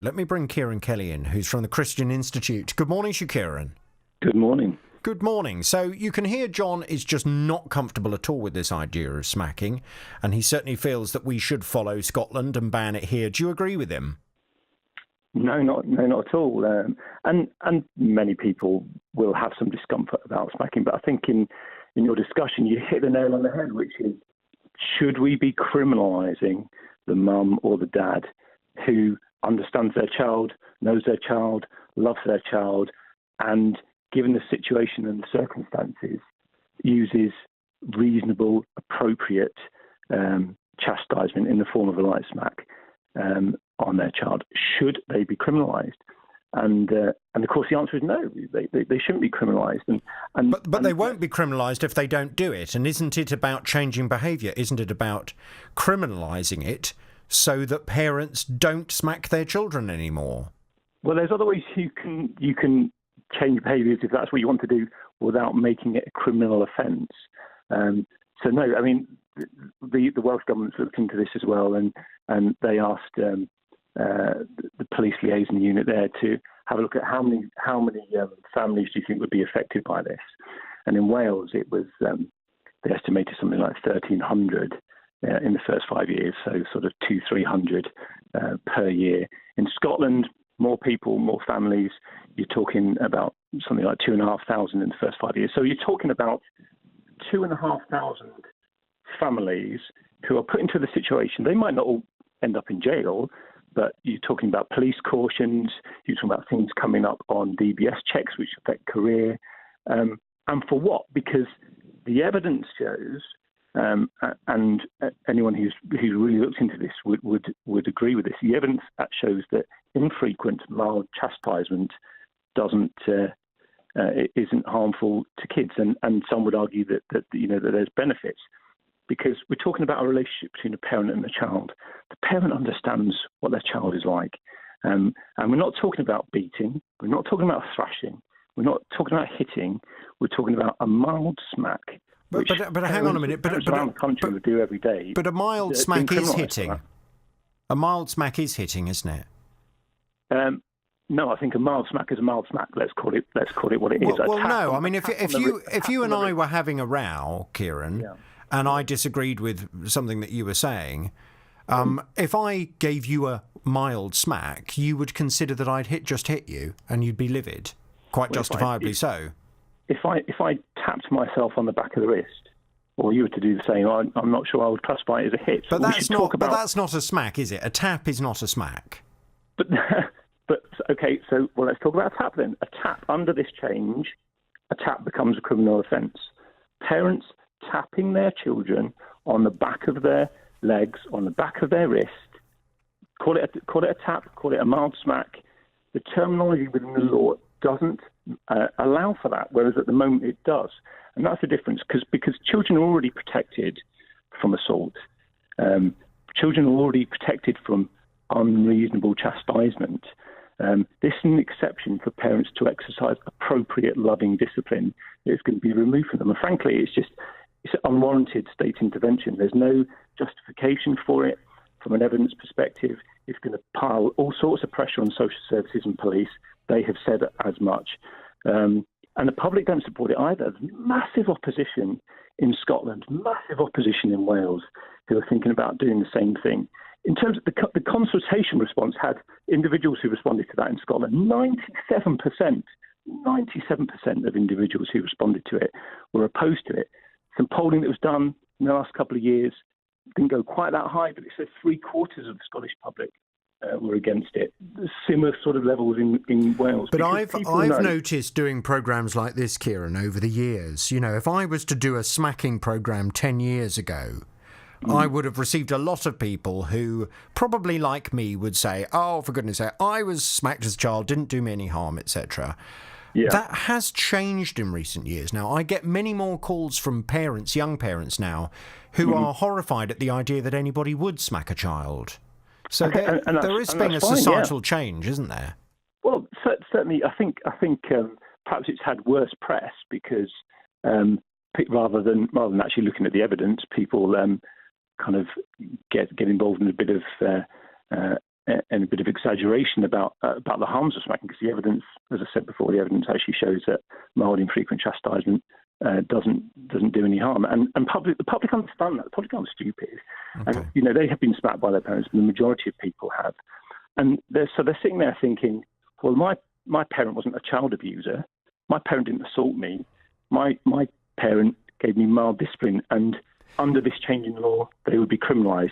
Let me bring Kieran Kelly in, who's from the Christian Institute. Good morning, Kieran. Good morning. Good morning. So you can hear John is just not comfortable at all with this idea of smacking, and he certainly feels that we should follow Scotland and ban it here. Do you agree with him? No, not at all. And many people will have some discomfort about smacking, but I think in your discussion you hit the nail on the head, which is, should we be criminalising the mum or the dad who understands their child, knows their child, loves their child, and given the situation and the circumstances, uses reasonable, appropriate chastisement in the form of a light smack on their child? Should they be criminalised? And of course, the answer is no. They shouldn't be criminalised. But they won't be criminalised if they don't do it. And isn't it about changing behaviour? Isn't it about criminalising it so that parents don't smack their children anymore? Well, there's other ways you can change behaviours if that's what you want to do without making it a criminal offence. So no, I mean, the Welsh government's looked into this as well, and they asked the police liaison unit there to have a look at how many families do you think would be affected by this. And in Wales, it was they estimated something like 1,300 in the first 5 years, so sort of 200-300 per year. In Scotland, more people, more families. You're talking about something like 2,500 in the first 5 years. So you're talking about 2,500 families who are put into the situation. They might not all end up in jail, but you're talking about police cautions, you're talking about things coming up on DBS checks which affect career. And for what? Because the evidence shows, and anyone who's really looked into this would agree with this, the evidence that shows that infrequent mild chastisement isn't harmful to kids, and some would argue that there's benefits. Because we're talking about a relationship between a parent and a child. The parent understands what their child is like. And we're not talking about beating. We're not talking about thrashing. We're not talking about hitting. We're talking about a mild smack. But hang on a minute. But around the country would do every day. But a mild smack is hitting. A mild smack is hitting, isn't it? No, I think a mild smack is a mild smack. Let's call it what it is. Well, no. I mean, if you and I were having a row, Kieran. Yeah. And I disagreed with something that you were saying, if I gave you a mild smack, you would consider that I'd just hit you, and you'd be livid, quite justifiably so. If I tapped myself on the back of the wrist, or you were to do the same, I'm not sure I would classify it as a hit. But that's not a smack, is it? A tap is not a smack. But okay, so let's talk about a tap then. A tap under this change, a tap becomes a criminal offence. Parents tapping their children on the back of their legs, on the back of their wrist, call it a tap, call it a mild smack. The terminology within the law doesn't allow for that, whereas at the moment it does. And that's the difference, because children are already protected from assault. Children are already protected from unreasonable chastisement. This is an exception for parents to exercise appropriate loving discipline that is going to be removed from them. And frankly, it's unwarranted state intervention. There's no justification for it from an evidence perspective. It's going to pile all sorts of pressure on social services and police. They have said as much. And the public don't support it either. There's massive opposition in Scotland, massive opposition in Wales, who are thinking about doing the same thing. In terms of the consultation response, had individuals who responded to that in Scotland, 97% of individuals who responded to it were opposed to it. Some polling that was done in the last couple of years didn't go quite that high, but it said 3/4 of the Scottish public were against it. Similar sort of levels in Wales. But I've noticed doing programmes like this, Kieran, over the years, if I was to do a smacking programme 10 years ago, I would have received a lot of people who probably, like me, would say, oh, for goodness sake, I was smacked as a child, didn't do me any harm, etc. Yeah. That has changed in recent years. Now, I get many more calls from parents, young parents now, who are horrified at the idea that anybody would smack a child. So there is being a societal change, isn't there? Well, certainly, I think perhaps it's had worse press because rather than actually looking at the evidence, people kind of get involved in a bit of and a bit of exaggeration about the harms of smacking, because the evidence, as I said before, the evidence actually shows that mild infrequent chastisement doesn't do any harm, and the public understand that. The public aren't stupid, Okay. and they have been smacked by their parents, and the majority of people have, and they're sitting there thinking, well, my parent wasn't a child abuser, my parent didn't assault me, my parent gave me mild discipline, and under this change in law, they would be criminalised.